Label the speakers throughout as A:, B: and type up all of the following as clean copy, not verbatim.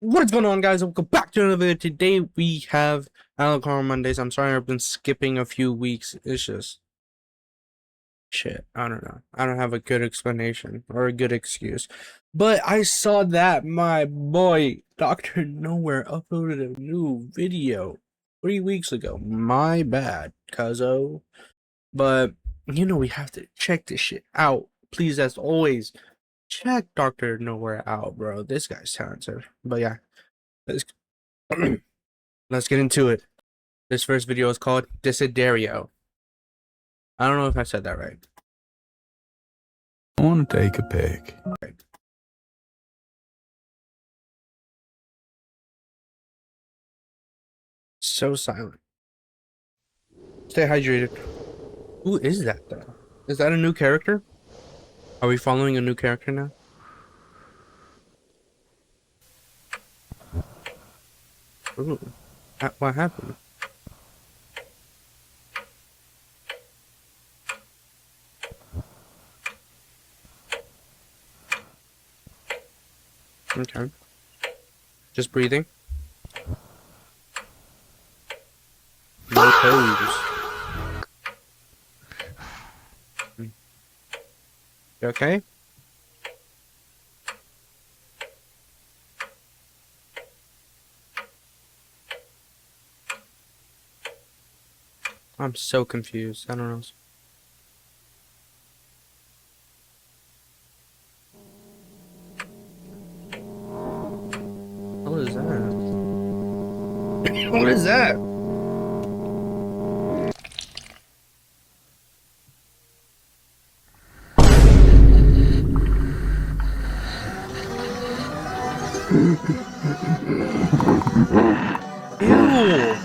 A: What is going on, guys? Welcome back to another video. Today we have Alan Mondays. I'm sorry I've been skipping a few weeks. It's just shit. I don't know. I don't have a good explanation or a good excuse. But I saw that my boy Dr. Nowhere uploaded a new video 3 weeks ago. My bad, cuzzo. But you know we have to check this shit out. Please, as always, check Dr. Nowhere out, bro. This guy's talented. But yeah. Let's let's get into it. This first video is called Desiderio. I don't know if I said that right.
B: I want to take a pic.
A: So silent. Stay hydrated. Who is that though? Is that a new character? Are we following a new character now? Ooh. What happened? Okay. Just breathing. No toes. You okay? I'm so confused. I don't know. What is that? What is that? Ew!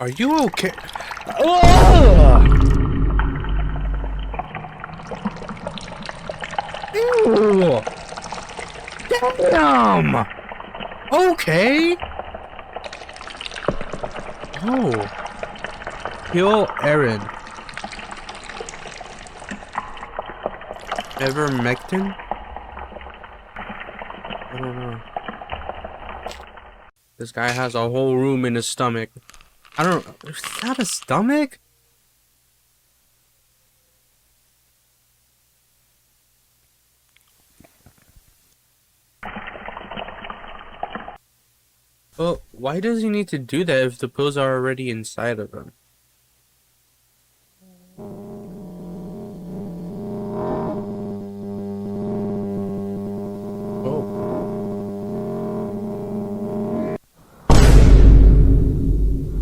A: Are you okay? Oh! Ew! Damn! Okay. Oh. Kill Aaron. Ivermectin? I don't know. This guy has a whole room in his stomach. I don't know. Is that a stomach? Well, why does he need to do that if the pills are already inside of him?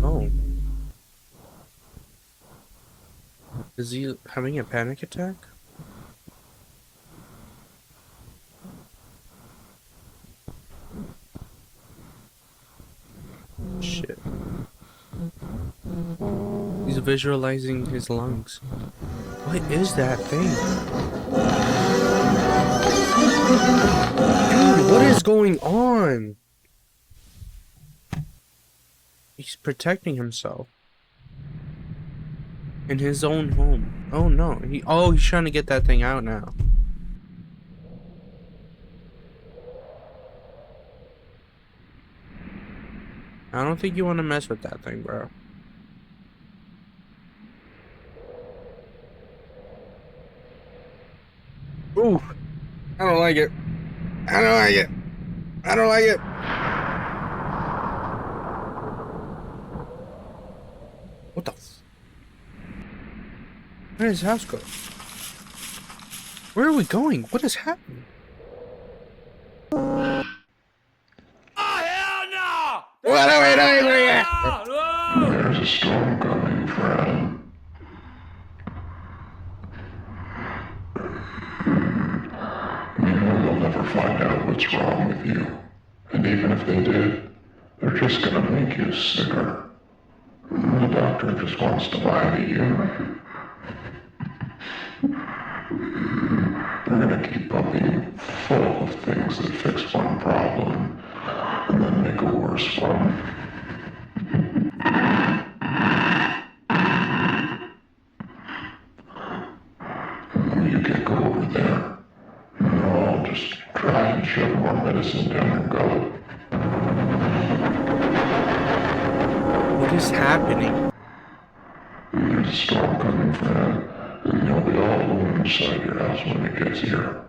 A: Oh. Is he having a panic attack? Shit. He's visualizing his lungs. What is that thing? Dude, what is going on? He's protecting himself. In his own home. Oh no. He's trying to get that thing out now. I don't think you want to mess with that thing, bro. Ooh. I don't like it. I don't like it. I don't like it. What the f— Where does his house go? Where are we going? What is happening?
C: Oh, hell no!
A: What are we doing here?
D: There's a storm coming, friend. You know they'll never find out what's wrong with you. And even if they did, they're just gonna make you sicker. The doctor just wants to lie to you. They're gonna keep pumping you full of things that fix one problem and then make a worse one. go over there. I'll just try and shove more medicine down your gullet.
A: What is happening?
D: There's a storm coming, friend, and you'll be all alone inside your house when it gets here.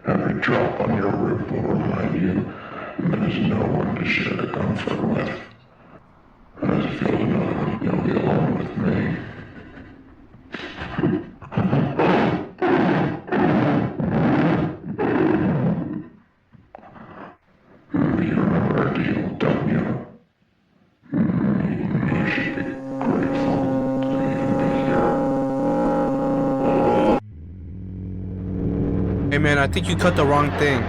D: Every drop on your roof will remind you there's no one to share the comfort with. As if you'll know you'll be alone with me. You remember our deal, don't you? You should be grateful to even be here.
A: Hey man, I think you cut the wrong thing.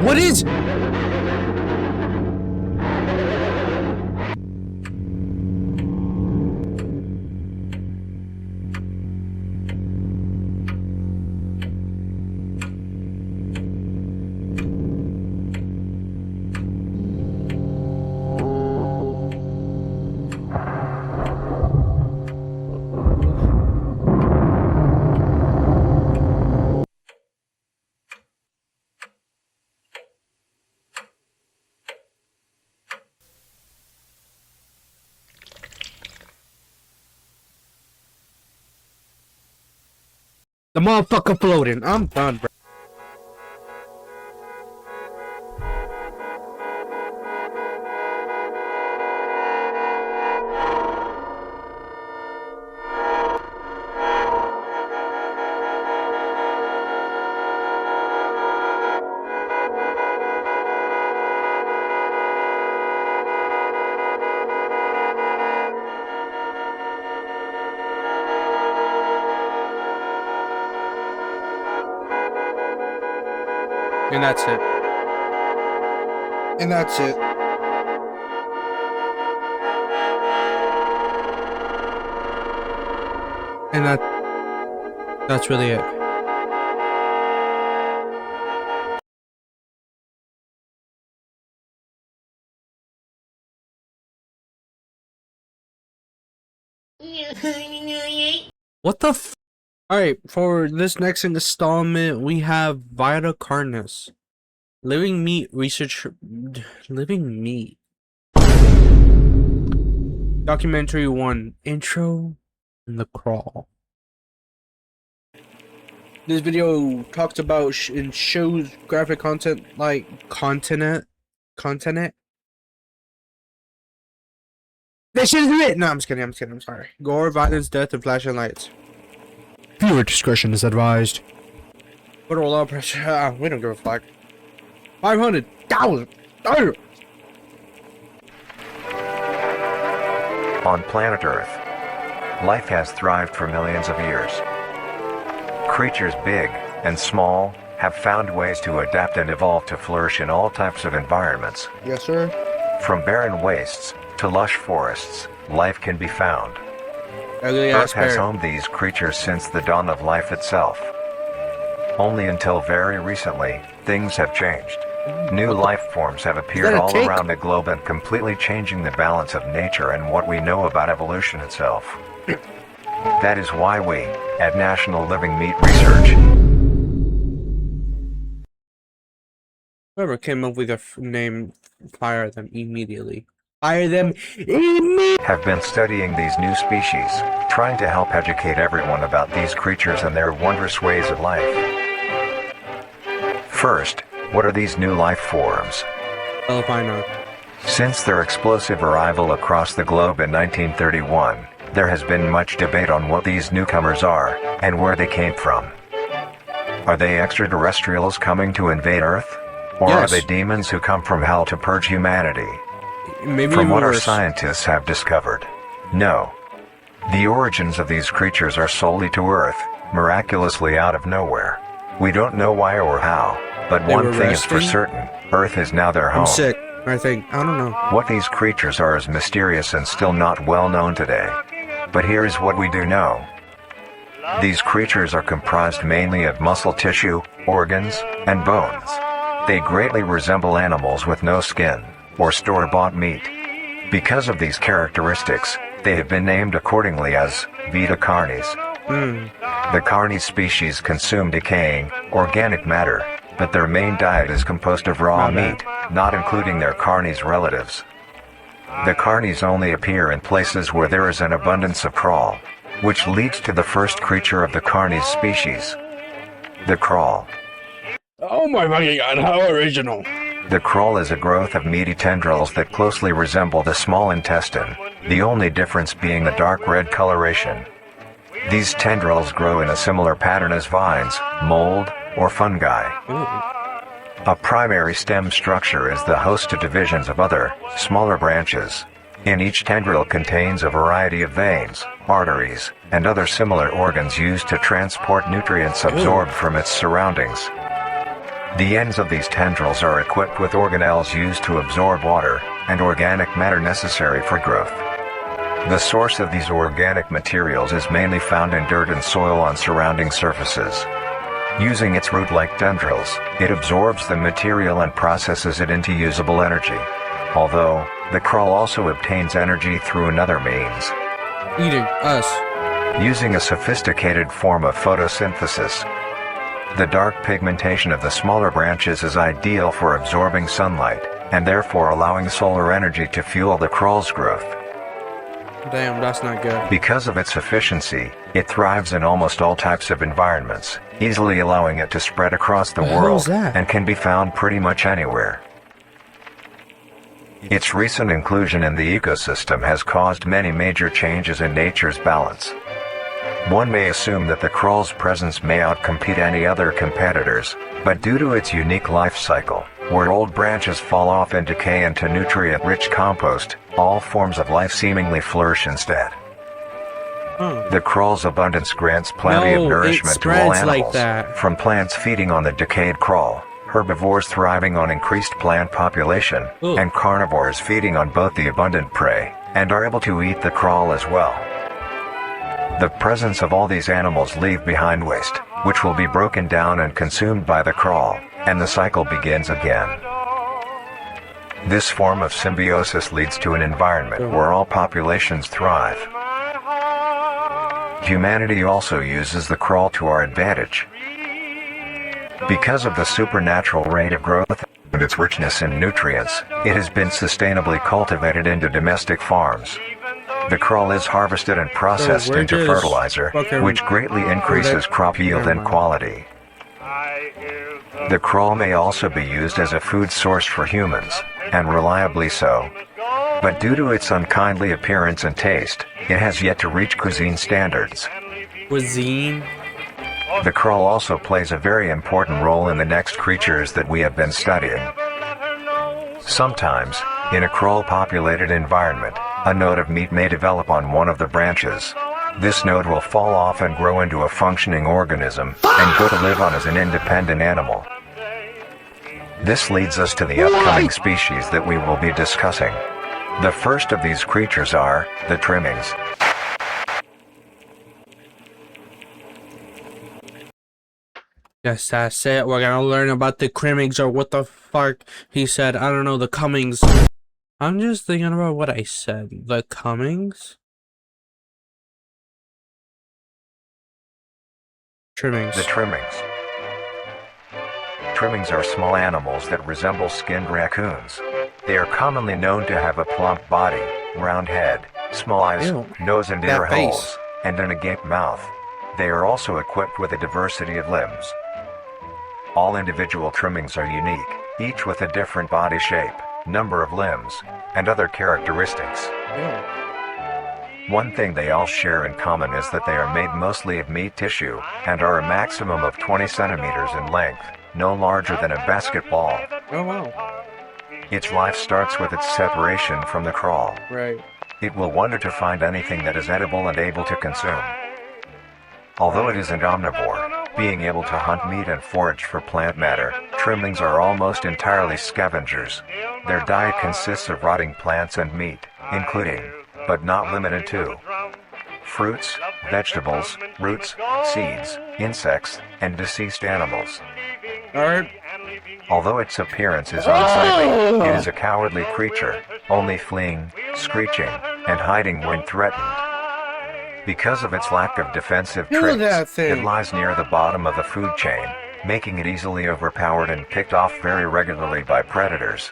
A: What is? The motherfucker floating. I'm done, bro. And that's it. And that's it. And that's really it. What the f? Alright, for this next installment, we have Vita Carnis. Living meat research. Living meat. Documentary 1. Intro and the crawl. This video talks about and shows graphic content like continent. That shit is lit! No, I'm just kidding, I'm sorry. Gore, violence, death, and flashing lights. Viewer discretion is advised. What a low pressure. We don't give a fuck. 500,000.
E: On planet Earth, life has thrived for millions of years. Creatures big and small have found ways to adapt and evolve to flourish in all types of environments.
A: Yes, sir.
E: From barren wastes to lush forests, life can be found.
A: Ugly
E: Earth
A: ass
E: has
A: bear.
E: homed these creatures since the dawn of life itself. Only until very recently, things have changed. New life forms have appeared all around the globe and completely changing the balance of nature and what we know about evolution itself. That is why we, at National Living Meat Research,
A: Whoever came up with a name, fire them immediately. Fire them immediately!
E: have been studying these new species, trying to help educate everyone about these creatures and their wondrous ways of life. First, what are these new life forms?
A: Well, if I know.
E: Since their explosive arrival across the globe in 1931, there has been much debate on what these newcomers are, and where they came from. Are they extraterrestrials coming to invade Earth? Or
A: Yes.
E: are they demons who come from hell to purge humanity?
A: Maybe
E: From
A: even
E: what our
A: worse.
E: scientists have discovered, no. The origins of these creatures are solely to Earth, miraculously out of nowhere. We don't know why or how, but
A: They
E: one
A: were
E: thing is for
A: resting?
E: certain, Earth is now their home.
A: I'm sick, I think. I don't know.
E: What these creatures are is mysterious and still not well known today. But here is what we do know. These creatures are comprised mainly of muscle tissue, organs, and bones. They greatly resemble animals with no skin, or store-bought meat. Because of these characteristics, they have been named accordingly as Vita Carnis. The Carnis species consume decaying, organic matter, but their main diet is composed of raw meat, not including their Carnis relatives. The Carnis only appear in places where there is an abundance of crawl, which leads to the first creature of the Carnis species, the crawl.
A: Oh my fucking god, how original.
E: The crawl is a growth of meaty tendrils that closely resemble the small intestine, the only difference being the dark red coloration. These tendrils grow in a similar pattern as vines, mold, or fungi. A primary stem structure is the host to divisions of other, smaller branches. In each tendril contains a variety of veins, arteries, and other similar organs used to transport nutrients absorbed from its surroundings. The ends of these tendrils are equipped with organelles used to absorb water and organic matter necessary for growth. The source of these organic materials is mainly found in dirt and soil on surrounding surfaces. Using its root-like tendrils, it absorbs the material and processes it into usable energy. Although, the crawl also obtains energy through another means.
A: Eating us.
E: Using a sophisticated form of photosynthesis. The dark pigmentation of the smaller branches is ideal for absorbing sunlight, and therefore allowing solar energy to fuel the crawl's growth.
A: Damn, that's not good.
E: Because of its efficiency, it thrives in almost all types of environments, easily allowing it to spread across the world and can be found pretty much anywhere. Its recent inclusion in the ecosystem has caused many major changes in nature's balance. One may assume that the crawl's presence may outcompete any other competitors, but due to its unique life cycle, where old branches fall off and decay into nutrient-rich compost, all forms of life seemingly flourish instead. The crawl's abundance grants plenty of nourishment to all animals, from plants feeding on the decayed crawl, herbivores thriving on increased plant population, and carnivores feeding on both the abundant prey, and are able to eat the crawl as well. The presence of all these animals leave behind waste, which will be broken down and consumed by the crawl, and the cycle begins again. This form of symbiosis leads to an environment where all populations thrive. Humanity also uses the crawl to our advantage. Because of the supernatural rate of growth and its richness in nutrients, it has been sustainably cultivated into domestic farms. The crawl is harvested and processed into fertilizer, which greatly increases crop yield and quality. The crawl may also be used as a food source for humans, and reliably so. But due to its unkindly appearance and taste, it has yet to reach cuisine standards.
A: Cuisine?
E: The crawl also plays a very important role in the next creatures that we have been studying. Sometimes, in a crawl-populated environment, a node of meat may develop on one of the branches. This node will fall off and grow into a functioning organism, and go to live on as an independent animal. This leads us to the upcoming species that we will be discussing. The first of these creatures are the Trimmings.
A: Yes, that's it. We're gonna learn about the Trimmings, or what the fuck he said. I don't know, the Cummings. I'm just thinking about what I said. The Cummings? Trimmings.
E: The Trimmings. Trimmings are small animals that resemble skinned raccoons. They are commonly known to have a plump body, round head, small eyes, nose and ear holes, and an agape mouth. They are also equipped with a diversity of limbs. All individual Trimmings are unique, each with a different body shape, number of limbs, and other characteristics. One thing they all share in common is that they are made mostly of meat tissue, and are a maximum of 20 centimeters in length, no larger than a basketball.
A: Oh wow.
E: Its life starts with its separation from the crawl.
A: Right.
E: It will wonder to find anything that is edible and able to consume. Although it is an omnivore, being able to hunt meat and forage for plant matter, Trimmings are almost entirely scavengers. Their diet consists of rotting plants and meat, including, but not limited to, fruits, vegetables, roots, seeds, insects, and deceased animals.
A: Alright.
E: Although its appearance is unsightly, it is a cowardly creature, only fleeing, screeching, and hiding when threatened. Because of its lack of defensive
A: Kill that
E: traits,
A: thing.
E: it lies near the bottom of the food chain, making it easily overpowered and picked off very regularly by predators.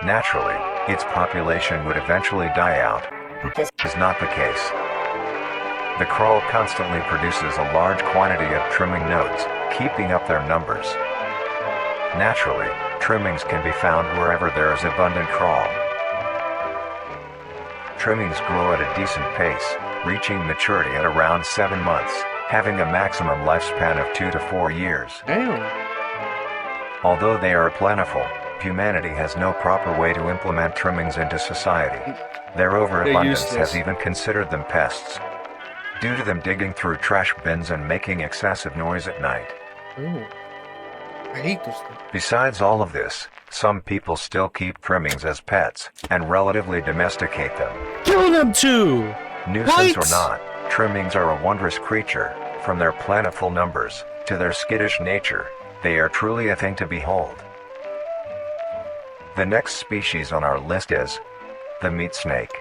E: Naturally, its population would eventually die out. This is not the case. The crawl constantly produces a large quantity of trimming nodes, keeping up their numbers. Naturally, trimmings can be found wherever there is abundant crawl. Trimmings grow at a decent pace, reaching maturity at around 7 months, having a maximum lifespan of 2 to 4 years.
A: Damn.
E: Although they are plentiful, humanity has no proper way to implement trimmings into society. Their overabundance has even considered them pests, due to them digging through trash bins and making excessive noise at night.
A: Ooh. I hate this thing.
E: Besides all of this, some people still keep trimmings as pets, and relatively domesticate them.
A: Kill them too!
E: Nuisance
A: What?
E: or not, trimmings are a wondrous creature. From their plentiful numbers, to their skittish nature, they are truly a thing to behold. The next species on our list is the meat snake.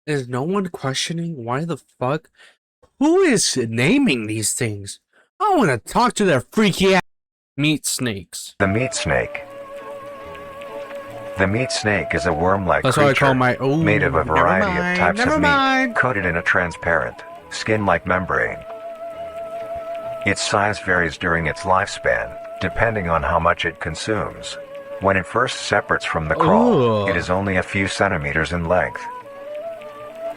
A: Is no one questioning why the fuck? Who is naming these things? I want to talk to their freaky ass meat snakes.
E: The meat snake. The meat snake is a worm-like
A: That's what I
E: creature
A: call my. Ooh,
E: made of a
A: never
E: variety
A: mind,
E: of types
A: never
E: of meat,
A: mind.
E: coated in a transparent, skin-like membrane. Its size varies during its lifespan, depending on how much it consumes. When it first separates from the crawl,
A: Ooh.
E: it is only a few centimeters in length.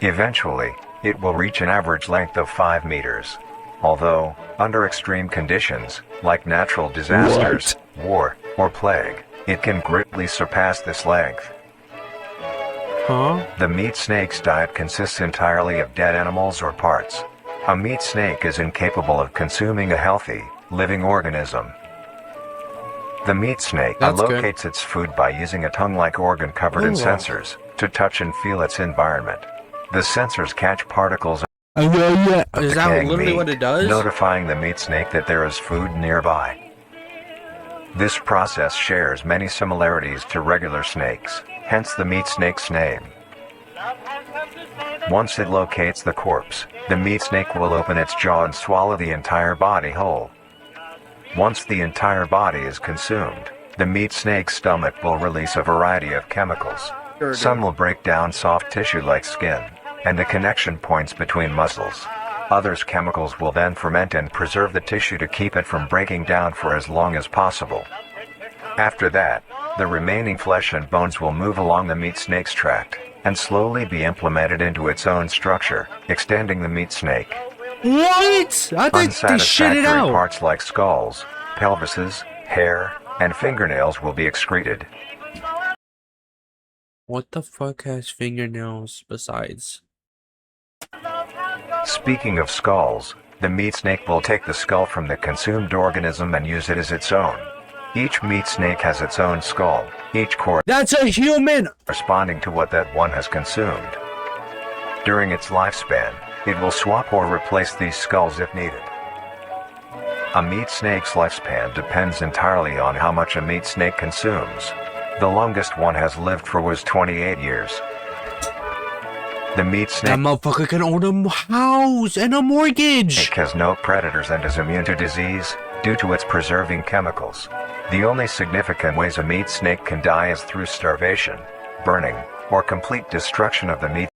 E: Eventually, it will reach an average length of 5 meters. Although, under extreme conditions, like natural disasters, war, or plague, it can greatly surpass this length.
A: Huh?
E: The meat snake's diet consists entirely of dead animals or parts. A meat snake is incapable of consuming a healthy, living organism. The meat snake
A: That's good.
E: locates its food by using a tongue-like organ covered in
A: Ooh.
E: sensors to touch and feel its environment. The sensors catch particles of
A: Is that
E: decaying
A: literally
E: meat,
A: what it does?
E: notifying the meat snake that there is food nearby. This process shares many similarities to regular snakes, hence the meat snake's name. Once it locates the corpse, the meat snake will open its jaw and swallow the entire body whole. Once the entire body is consumed, the meat snake's stomach will release a variety of chemicals. Some will break down soft tissue like skin, and the connection points between muscles. Others chemicals will then ferment and preserve the tissue to keep it from breaking down for as long as possible. After that, the remaining flesh and bones will move along the meat snake's tract, and slowly be implemented into its own structure, extending the meat snake.
A: What? I think they shit
E: Unsatisfactory
A: it out.
E: parts like skulls, pelvises, hair, and fingernails will be excreted.
A: What the fuck has fingernails besides?
E: Speaking of skulls, the meat snake will take the skull from the consumed organism and use it as its own. Each meat snake has its own skull, each
A: That's a human!
E: corresponding to what that one has consumed. During its lifespan, it will swap or replace these skulls if needed. A meat snake's lifespan depends entirely on how much a meat snake consumes. The longest one has lived for was 28 years. The meat
A: That
E: snake
A: motherfucker can own a house and a mortgage!
E: has no predators and is immune to disease due to its preserving chemicals. The only significant ways a meat snake can die is through starvation, burning, or complete destruction of the meat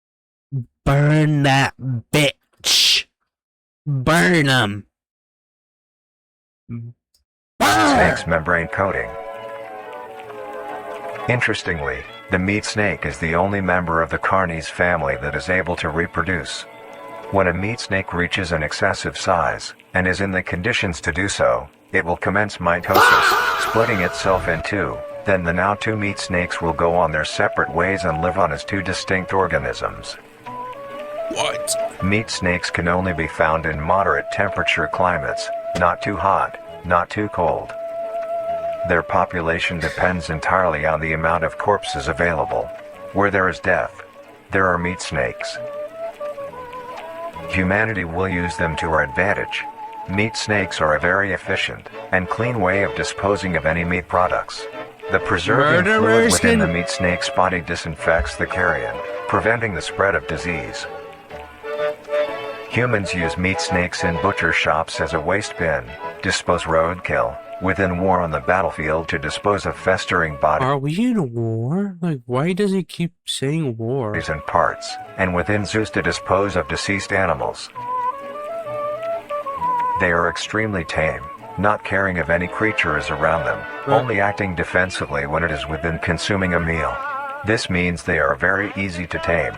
A: Burn that bitch! Burn him!
E: snake's membrane coating. Interestingly, the meat snake is the only member of the Carnis family that is able to reproduce. When a meat snake reaches an excessive size, and is in the conditions to do so, it will commence mitosis, splitting itself in two. Then the now two meat snakes will go on their separate ways and live on as two distinct organisms.
A: What?
E: Meat snakes can only be found in moderate temperature climates, not too hot, not too cold. Their population depends entirely on the amount of corpses available. Where there is death, there are meat snakes. Humanity will use them to our advantage. Meat snakes are a very efficient and clean way of disposing of any meat products. The preserving fluid
A: Murderers
E: within the
A: can-
E: meat snake's body disinfects the carrion, preventing the spread of disease. Humans use meat snakes in butcher shops as a waste bin, dispose roadkill, within war on the battlefield to dispose of festering bodies
A: Are we in a war? Like, why does he keep saying war?
E: and parts, and within zoos to dispose of deceased animals. They are extremely tame, not caring if any creature is around them, only acting defensively when it is within consuming a meal. This means they are very easy to tame.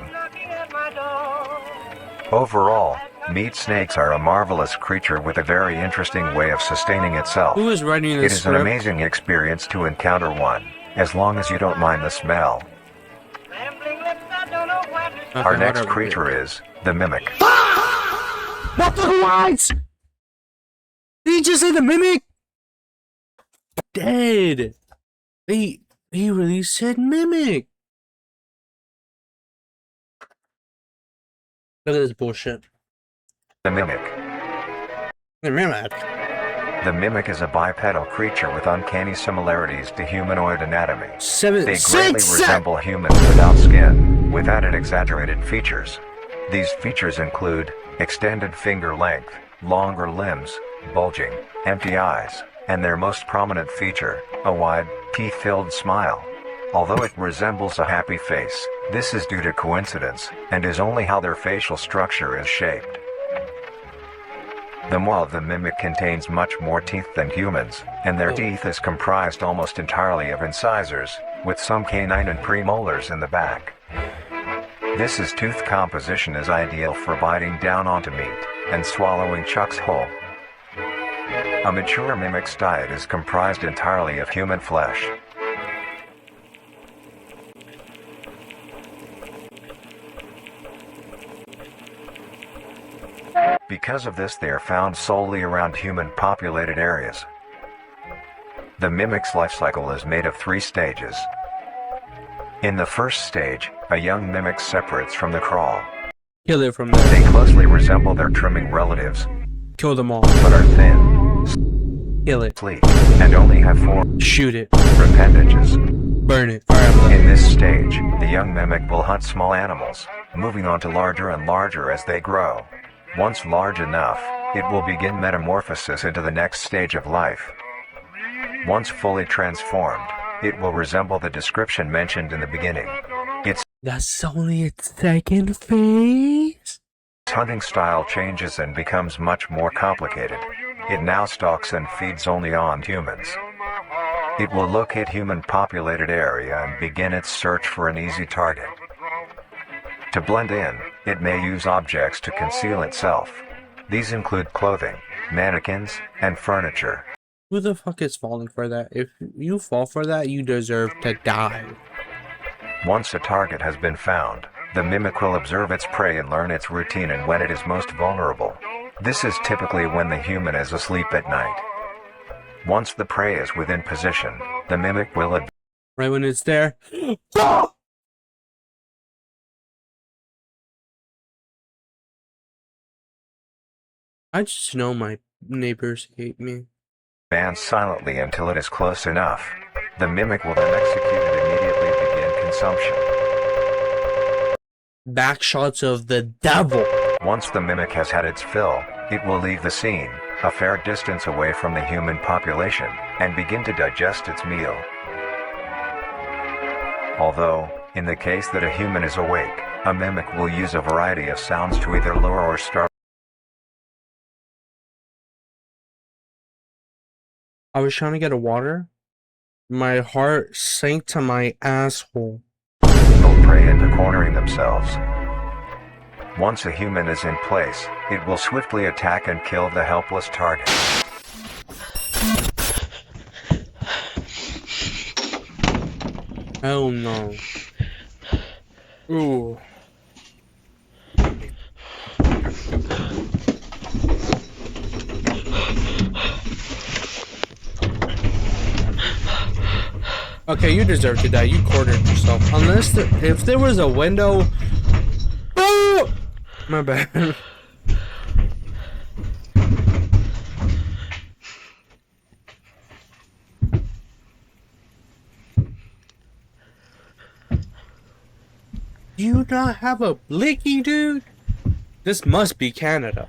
E: Overall, meat snakes are a marvelous creature with a very interesting way of sustaining itself.
A: Who is writing
E: It
A: this
E: is an
A: script?
E: amazing experience to encounter one, as long as you don't mind the smell.
A: Okay,
E: Our next
A: whatever.
E: creature is the mimic.
A: What the what? Did he just say the mimic? Dead. He really said mimic. Look at this bullshit.
E: The mimic.
A: The mimic.
E: The mimic is a bipedal creature with uncanny similarities to humanoid anatomy.
A: Seven,
E: They
A: six,
E: greatly
A: seven.
E: resemble humans without skin, with added exaggerated features. These features include extended finger length, longer limbs, bulging, empty eyes, and their most prominent feature, a wide, teeth-filled smile. Although it resembles a happy face, this is due to coincidence, and is only how their facial structure is shaped. The maw of the mimic contains much more teeth than humans, and their teeth is comprised almost entirely of incisors, with some canine and premolars in the back. This tooth composition is ideal for biting down onto meat and swallowing chunks whole. A mature mimic's diet is comprised entirely of human flesh. Because of this, they are found solely around human-populated areas. The mimic's life cycle is made of 3 stages. In the first stage, a young mimic separates from the crawl.
A: Kill it from there.
E: They closely resemble their trimming relatives,
A: Kill them all.
E: but are thin,
A: Kill it.
E: sleek, and only have 4
A: Shoot it.
E: appendages.
A: Burn it. Alright,
E: In this stage, the young mimic will hunt small animals, moving on to larger and larger as they grow. Once large enough, it will begin metamorphosis into the next stage of life. Once fully transformed, it will resemble the description mentioned in the beginning. Its
A: that's only its second phase?
E: hunting style changes and becomes much more complicated. It now stalks and feeds only on humans. It will locate human-populated area and begin its search for an easy target. To blend in, it may use objects to conceal itself. These include clothing, mannequins, and furniture.
A: Who the fuck is falling for that? If you fall for that, you deserve to die.
E: Once a target has been found, the mimic will observe its prey and learn its routine and when it is most vulnerable. This is typically when the human is asleep at night. Once the prey is within position, the mimic will
A: Right when it's there. I just know my neighbors hate me.
E: advance silently until it is close enough. The mimic will then execute and immediately begin consumption.
A: Back shots of the devil.
E: Once the mimic has had its fill, it will leave the scene, a fair distance away from the human population, and begin to digest its meal. Although, in the case that a human is awake, a mimic will use a variety of sounds to either lure or startle.
A: I was trying to get a water. My heart sank to my asshole.
E: Prey into cornering themselves. Once a human is in place, it will swiftly attack and kill the helpless target.
A: Oh no. Ooh. Okay, you deserve to die. You cornered yourself. Unless if there was a window. Oh! My bad. You not have a blicky, dude? This must be Canada.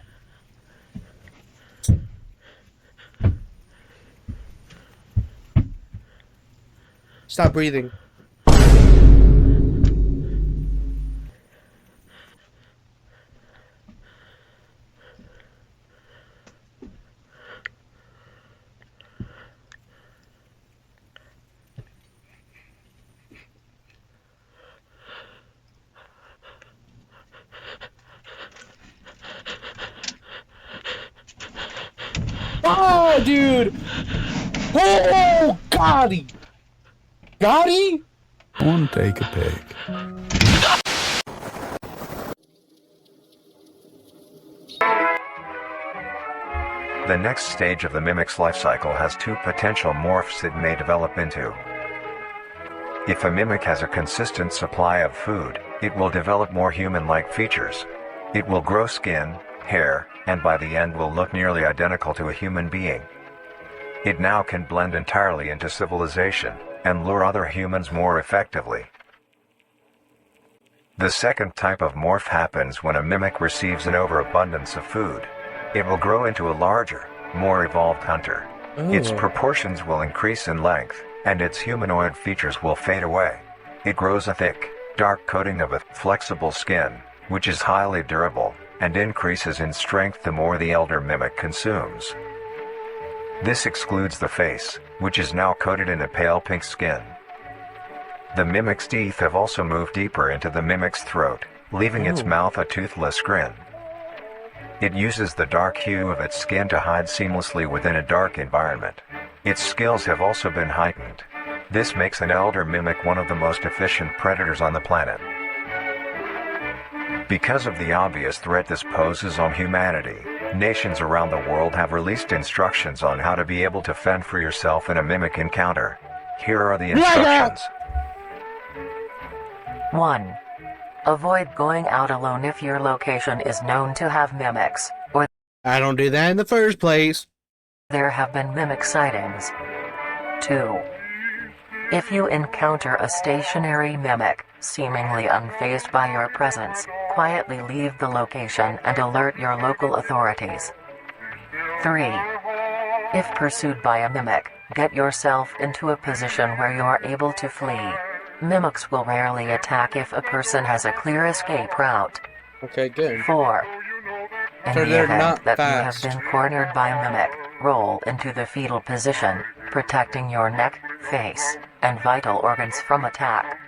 A: Stop breathing. Oh, dude! Oh, got he! Got he?
B: I want to take a pic.
E: The next stage of the mimic's life cycle has two potential morphs it may develop into. If a mimic has a consistent supply of food, it will develop more human-like features. It will grow skin, hair, and by the end will look nearly identical to a human being. It now can blend entirely into civilization, and lure other humans more effectively. The second type of morph happens when a mimic receives an overabundance of food. It will grow into a larger, more evolved hunter. Its proportions will increase in length, and its humanoid features will fade away. It grows a thick, dark coating of a flexible skin, which is highly durable, and increases in strength the more the elder mimic consumes. This excludes the face, which is now coated in a pale pink skin. The mimic's teeth have also moved deeper into the mimic's throat, leaving its mouth a toothless grin. It uses the dark hue of its skin to hide seamlessly within a dark environment. Its skills have also been heightened. This makes an elder mimic one of the most efficient predators on the planet. Because of the obvious threat this poses on humanity, nations around the world have released instructions on how to be able to fend for yourself in a mimic encounter. Here are the instructions.
F: 1. Avoid going out alone if your location is known to have mimics, or
A: I don't do that in the first place.
F: there have been mimic sightings. 2. If you encounter a stationary mimic, seemingly unfazed by your presence, quietly leave the location and alert your local authorities. 3. If pursued by a mimic, get yourself into a position where you are able to flee. Mimics will rarely attack if a person has a clear escape route.
A: Okay, good.
F: 4. In
A: So
F: the
A: they're
F: event
A: not
F: that
A: fast.
F: you have been cornered by a mimic, roll into the fetal position, protecting your neck, face, and vital organs from attack.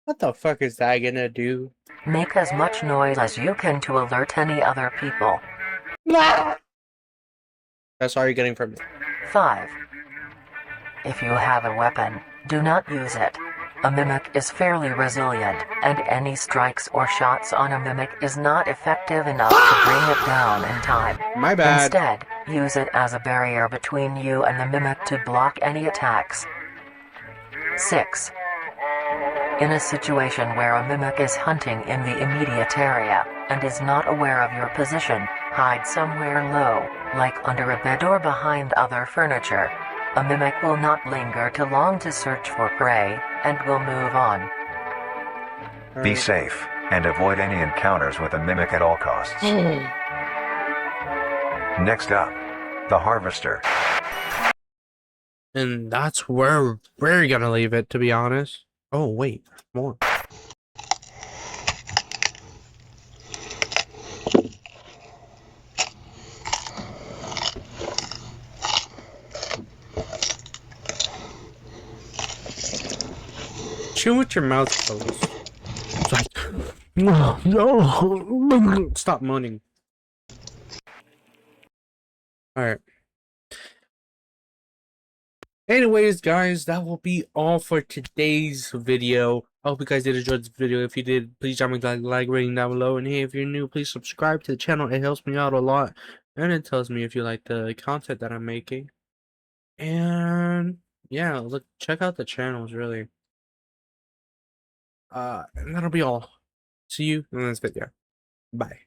A: What the fuck is that gonna do?
F: Make as much noise as you can to alert any other people.
A: That's all you're getting from me.
F: 5. If you have a weapon, do not use it. A mimic is fairly resilient, and any strikes or shots on a mimic is not effective enough to bring it down in time.
A: My bad.
F: Instead, use it as a barrier between you and the mimic to block any attacks. 6. In a situation where a mimic is hunting in the immediate area, and is not aware of your position, hide somewhere low, like under a bed or behind other furniture. A mimic will not linger too long to search for prey, and will move on.
E: Be safe, and avoid any encounters with a mimic at all costs. Next up, the harvester.
A: And that's where we're gonna leave it, to be honest. Oh, wait, more. Chew with your mouth closed. It's like, no, stop moaning. Alright. Anyways, guys, that will be all for today's video. I hope you guys did enjoy this video. If you did, please drop me a like rating down below. And hey, if you're new, please subscribe to the channel. It helps me out a lot. And it tells me if you like the content that I'm making. And yeah, look, check out the channels, really. And that'll be all. See you in the next video. Bye.